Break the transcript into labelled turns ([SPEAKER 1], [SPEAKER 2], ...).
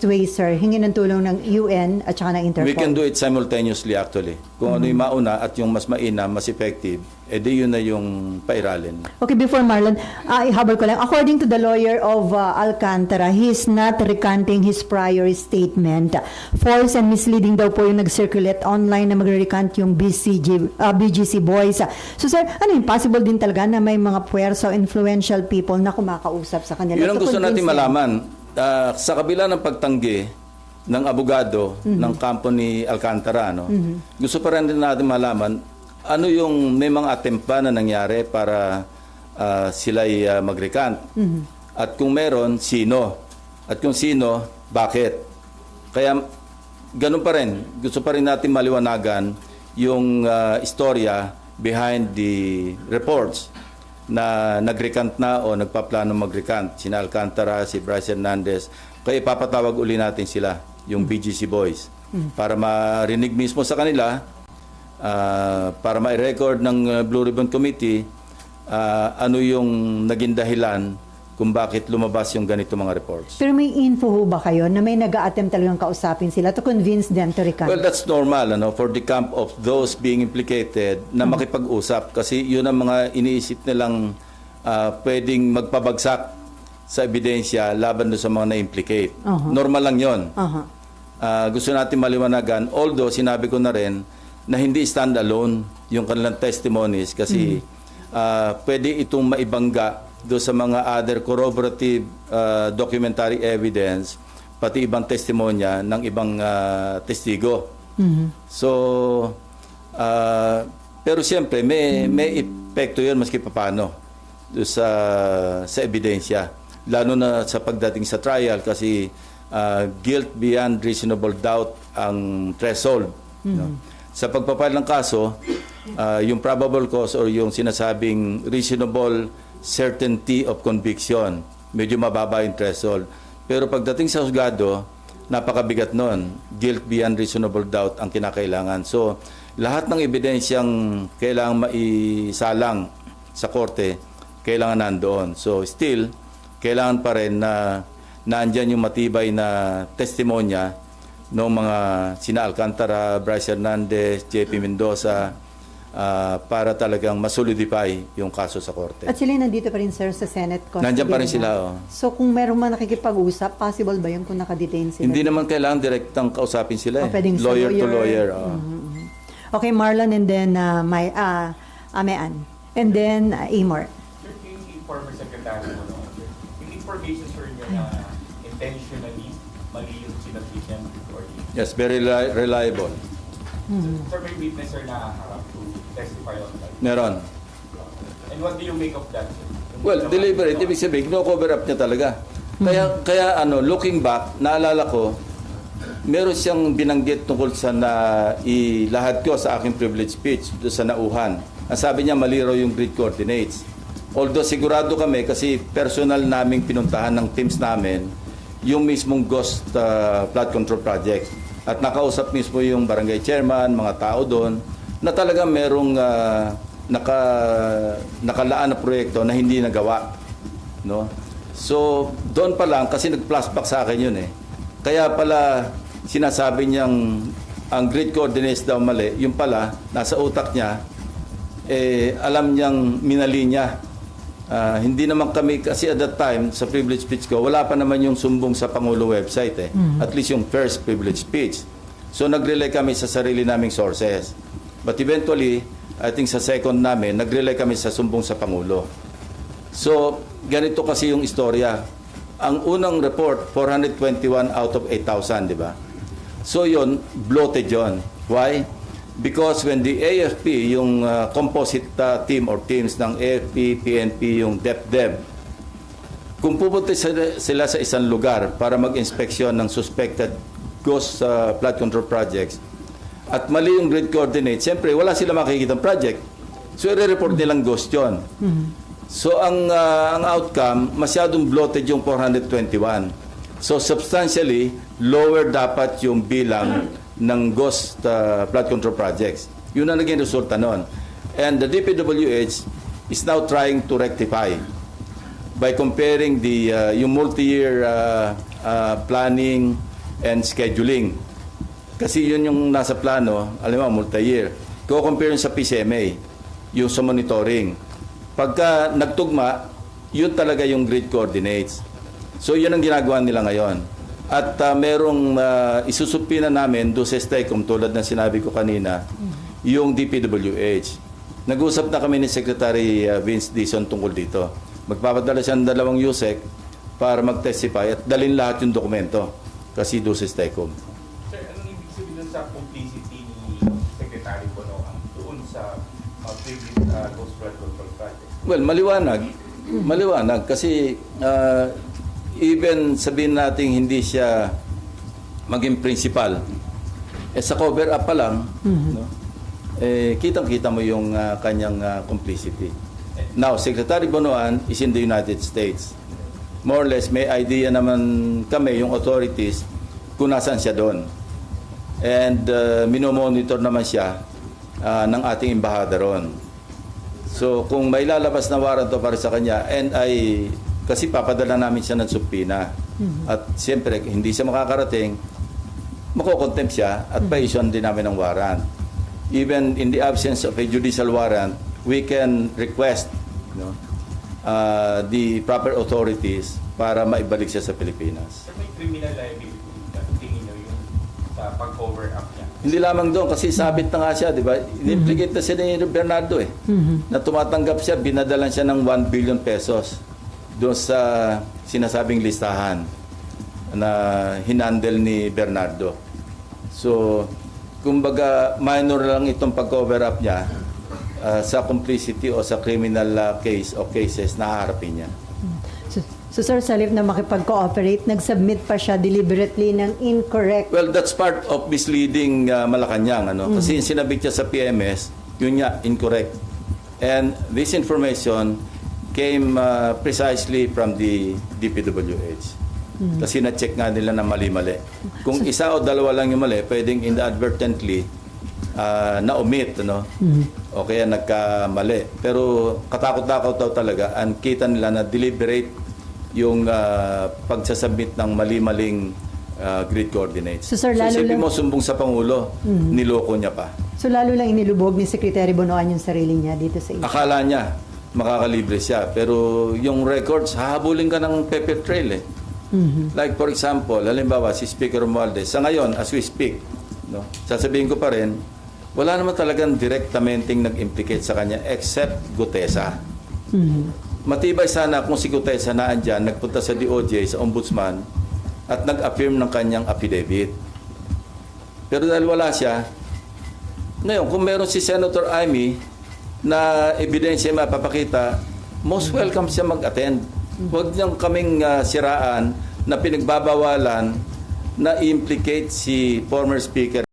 [SPEAKER 1] way, sir, hingin ng tulong ng UN at saka ng Interpol?
[SPEAKER 2] We can do it simultaneously actually. Kung ano yung mauna at yung mas mainam, mas effective, edi yun na yung pairalin.
[SPEAKER 1] Okay, before Marlon, ihabol ko lang. According to the lawyer of Alcantara, he is not recanting his prior statement. False and misleading daw po yung nag-circulate online na magre-recant yung BGC boys. So sir, ano yung possible din talaga na may mga puwersa o influential people na kumakausap sa kanila?
[SPEAKER 2] Yun ang gusto natin malaman. Sa kabila ng pagtanggi ng abogado ng kampo ni Alcantara, gusto pa rin natin malaman ano yung may mga attempt ba na nangyari para sila'y mag-recant. At kung meron, sino? At kung sino, bakit? Kaya ganun pa rin. Gusto pa rin natin maliwanagan yung istorya behind the reports na nag-recant na o nagpaplano mag-recant. Sina Alcantara, si Bryce Hernandez. Kaya ipapatawag uli natin sila, yung BGC boys, para marinig mismo sa kanila, para ma-record ng Blue Ribbon Committee ano yung naging dahilan kung bakit lumabas yung ganito mga reports.
[SPEAKER 1] Pero may info ho ba kayo na may nag-a-attempt talagang kausapin sila to convince them to recant?
[SPEAKER 2] Well, that's normal for the camp of those being implicated na makipag-usap kasi yun ang mga iniisip nilang pwedeng magpabagsak sa ebidensya laban doon sa mga na-implicate. Normal lang yun. Gusto natin maliwanagan, although sinabi ko na rin na hindi stand-alone yung kanilang testimonies kasi pwede itong maibangga do sa mga other corroborative documentary evidence, pati ibang testimonya ng ibang testigo. So, pero siyempre, may epekto yun maski paano do sa ebidensya. Lalo na sa pagdating sa trial kasi guilt beyond reasonable doubt ang threshold. Sa pagpapile ng kaso, yung probable cause or yung sinasabing reasonable certainty of conviction, medyo mababa yung threshold. Pero pagdating sa husgado, napakabigat nun. Guilt beyond reasonable doubt ang kinakailangan. So, lahat ng ebidensyang kailangan maisalang sa korte, kailangan nandoon. So, still, kailangan pa rin na naandyan yung matibay na testimonya ng mga sina Alcantara, Bryce Hernandez, JP Mendoza, para talagang masolidify yung kaso sa korte.
[SPEAKER 1] At sila nandito pa rin, sir, sa Senate custody.
[SPEAKER 2] Nandiyan pa rin sila.
[SPEAKER 1] So kung meron man nakikipag-usap, possible ba yun kung nakadetain sila?
[SPEAKER 2] Hindi naman kailangan direktang kausapin sila. Lawyer to lawyer.
[SPEAKER 1] Okay, Marlon, and then Amean. And then Amor.
[SPEAKER 3] Sir, yung former secretary mo, yung information, sir, niya na intentionally mali yung sinabit niya before.
[SPEAKER 2] Yes, very reliable.
[SPEAKER 3] Sir, may witness, sir, na harap to testify on that?
[SPEAKER 2] Meron.
[SPEAKER 3] And what do you make of that, sir?
[SPEAKER 2] Well, deliberate. Ibig sabihin, no-cover up niya talaga. Kaya looking back, naalala ko, meron siyang binanggit tungkol sa ilahad ko sa aking privilege speech doon sa nauhan. Ang sabi niya, mali raw yung grid coordinates. Although sigurado kami, kasi personal naming pinuntahan ng teams namin, yung mismong ghost flood control project. At nakausap mismo yung barangay chairman, mga tao doon, na talagang merong nakalaan na proyekto na hindi nagawa. No? So, doon pa lang, kasi nag-flashback sa akin yun Kaya pala, sinasabi niyang ang grid coordinates daw mali, yung pala, nasa utak niya, alam niyang minali niya. Hindi naman kami, kasi at that time, sa privilege speech ko, wala pa naman yung sumbong sa Pangulo website At least yung first privilege speech. So nag-relay kami sa sarili naming sources. But eventually, I think sa second namin, nag-relay kami sa sumbong sa Pangulo. So, ganito kasi yung istorya. Ang unang report, 421 out of 8,000, di ba? So yun, bloated yun. Why? Because when the AFP, yung composite team or teams ng AFP, PNP, yung DepDep, kung pupunta sila sa isang lugar para mag-inspeksyon ng suspected ghost flood control projects, at mali yung grid coordinate, siyempre wala sila makikitang project. So i-report nilang ghost yun. So ang outcome, masyadong bloated yung 421. So substantially, lower dapat yung bilang ng ghost flood control projects. Yun ang naging resulta nun. And the DPWH is now trying to rectify by comparing the yung multi-year planning and scheduling. Kasi yun yung nasa plano, alam mo, multi-year. Ko-compare yun sa PCMA, yung sa monitoring. Pagka nagtugma, yun talaga yung grid coordinates. So yun ang ginagawa nila ngayon. At merong isusupina namin doon sa STECOM, tulad ng sinabi ko kanina, yung DPWH. Nag-usap na kami ni Secretary Vince Dizon tungkol dito. Magpapadala siya ng 2 USEC para mag-testify at dalhin lahat yung dokumento kasi doon sa STECOM.
[SPEAKER 3] Sir, anong ibig sabihin sa complicity ni Secretary Bonoan doon sa previous Coast Flood Control Project?
[SPEAKER 2] Well, maliwanag. Maliwanag kasi even sabihin natin hindi siya maging principal, sa cover up pa lang, no? Kitang-kita mo yung kanyang complicity. Now, Secretary Bonoan is in the United States. More or less, may idea naman kami, yung authorities, kung nasaan siya doon. And minomonitor naman siya ng ating embahada ron. So, kung may lalabas na warrant para sa kanya, and kasi papadala namin siya ng subpina. At siyempre, hindi siya makakarating, makokontempt siya at pa-issue din namin ng warrant. Even in the absence of a judicial warrant, we can request the proper authorities para maibalik siya sa Pilipinas.
[SPEAKER 3] Sir, may criminal liability na tingin nyo yung sa pag-cover up niya?
[SPEAKER 2] Hindi lamang doon kasi sabit na nga siya, di ba? In-implicate na siya ni Bernardo na tumatanggap siya, binadalan siya ng 1 billion pesos doon sa sinasabing listahan na hinandle ni Bernardo. So, kumbaga minor lang itong pag-cover up niya sa complicity o sa criminal case o cases na haharapin niya.
[SPEAKER 1] So sir, sa halip na makipag-cooperate, nag-submit pa siya deliberately ng incorrect.
[SPEAKER 2] Well, that's part of misleading Malacanang. Kasi yung sinabit niya sa PMS, yun niya, incorrect. And this information came precisely from the DPWH. Kasi na-check nga nila na mali-mali. Kung isa o dalawa lang yung mali, pwedeng inadvertently na-omit, o kaya nagkamali. Pero katakot-takot daw talaga, ang kita nila na deliberate yung pagsasubmit ng mali-maling grid coordinates.
[SPEAKER 1] So, sir, lalo
[SPEAKER 2] isipin
[SPEAKER 1] lang-
[SPEAKER 2] mo, sumbong sa Pangulo, niloko niya pa.
[SPEAKER 1] So lalo lang inilubog ni Secretary Bonoan yung sarili niya dito sa issue.
[SPEAKER 2] Akala niya, makakalibre siya. Pero yung records, hahabulin ka ng paper trail Like for example, halimbawa si Speaker Romualdez, sa ngayon, as we speak, sasabihin ko pa rin, wala naman talagang direktamenting nag-implicate sa kanya except Gutesa. Matibay sana kung si Gutesa na andyan, nagpunta sa DOJ, sa Ombudsman, at nag-affirm ng kanyang affidavit. Pero dahil wala siya, ngayon, kung meron si Senator Amy na ebidensya mapapakita, most welcome siya mag-attend. Huwag niyang kaming siraan na pinagbabawalan na implicate si former Speaker